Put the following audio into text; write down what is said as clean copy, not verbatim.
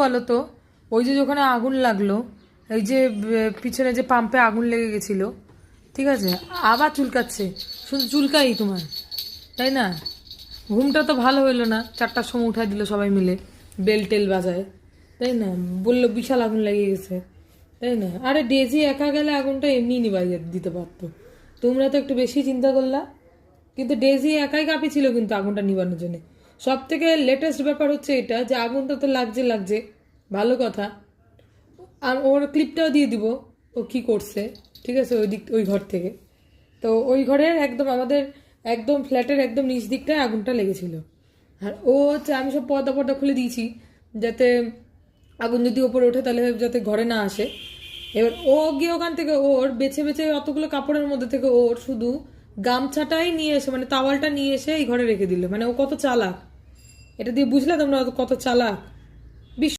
বলো তো, ওই যে যখন আগুন লাগলো, এই যে পিছনে যে পাম্পে আগুন লেগে গেছিল, ঠিক আছে, আবার চুলকাচ্ছে, শুধু চুলকাই তোমার, তাই না? ঘুমটা তো ভালো হইলো না, 4টার সময় উঠাই দিল সবাই মিলে, বেল টেল বাজায়, তাই না? বললো বিশাল আগুন লেগে গেছে, তাই না? আরে ডেজি একা গেলে আগুনটা এমনি নিভাই দিতে পারতো, তোমরা তো একটু বেশি চিন্তা করলা। কিন্তু ডেজি একাই কাঁপি ছিল কিন্তু আগুনটা নিভানোর জন্য। সব থেকে লেটেস্ট ব্যাপার হচ্ছে এটা যে আগুনটা তো লাগছে লাগছে, ভালো কথা। আর ওর ক্লিপটাও দিয়ে দিব ও কি করছে, ঠিক আছে, ওই দিক ওই ঘর থেকে। তো ওই ঘরের একদম আমাদের একদম ফ্ল্যাটের একদম নিচ দিকটায় আগুনটা লেগেছিল। আর ও হচ্ছে, আমি সব পর্দা পর্দা খুলে দিয়েছি যাতে আগুন যদি ওপরে ওঠে তাহলে যাতে ঘরে না আসে। এবার ও গিয়ে ওখান থেকে ওর বেছে বেছে অতগুলো কাপড়ের মধ্যে থেকে ওর শুধু গামছাটাই নিয়ে এসে, মানে তাওয়ালটা নিয়ে এসে এই ঘরে রেখে দিল। মানে ও কত চালাক, এটা দিয়ে বুঝলে তোমরা কত চালাক।